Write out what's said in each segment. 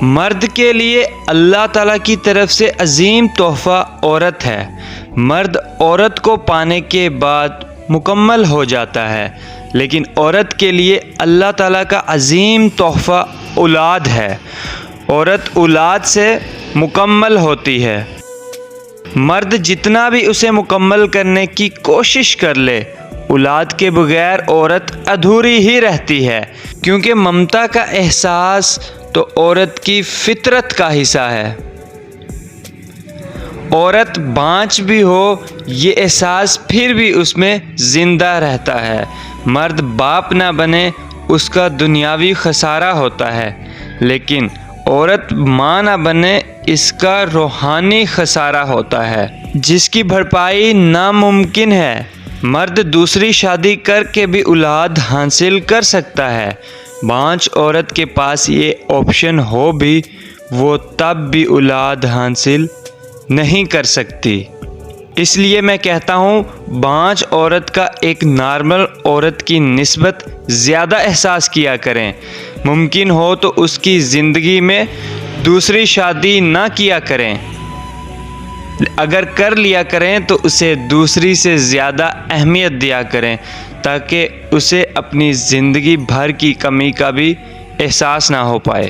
مرد کے لیے اللہ تعالیٰ کی طرف سے عظیم تحفہ عورت ہے۔ مرد عورت کو پانے کے بعد مکمل ہو جاتا ہے، لیکن عورت کے لیے اللہ تعالیٰ کا عظیم تحفہ اولاد ہے۔ عورت اولاد سے مکمل ہوتی ہے۔ مرد جتنا بھی اسے مکمل کرنے کی کوشش کر لے، اولاد کے بغیر عورت ادھوری ہی رہتی ہے، کیونکہ ممتا کا احساس تو عورت کی فطرت کا حصہ ہے۔ عورت بانجھ بھی ہو، یہ احساس پھر بھی اس میں زندہ رہتا ہے۔ مرد باپ نہ بنے، اس کا دنیاوی خسارہ ہوتا ہے، لیکن عورت ماں نہ بنے، اس کا روحانی خسارہ ہوتا ہے، جس کی بھرپائی ناممکن ہے۔ مرد دوسری شادی کر کے بھی اولاد حاصل کر سکتا ہے۔ بانجھ عورت کے پاس یہ آپشن ہو بھی وہ تب بھی اولاد حاصل نہیں کر سکتی۔ اس لیے میں کہتا ہوں، بانجھ عورت کا ایک نارمل عورت کی نسبت زیادہ احساس کیا کریں۔ ممکن ہو تو اس کی زندگی میں دوسری شادی نہ کیا کریں۔ اگر کر لیا کریں تو اسے دوسری سے زیادہ اہمیت دیا کریں، تاکہ اسے اپنی زندگی بھر کی کمی کا بھی احساس نہ ہو پائے۔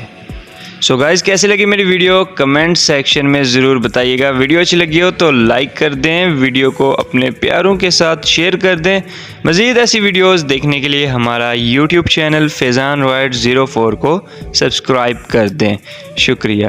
سو گائز، کیسی لگی میری ویڈیو کمنٹ سیکشن میں ضرور بتائیے گا۔ ویڈیو اچھی لگی ہو تو لائک کر دیں، ویڈیو کو اپنے پیاروں کے ساتھ شیئر کر دیں۔ مزید ایسی ویڈیوز دیکھنے کے لیے ہمارا یوٹیوب چینل فیضان رائڈ 04 کو سبسکرائب کر دیں۔ شکریہ۔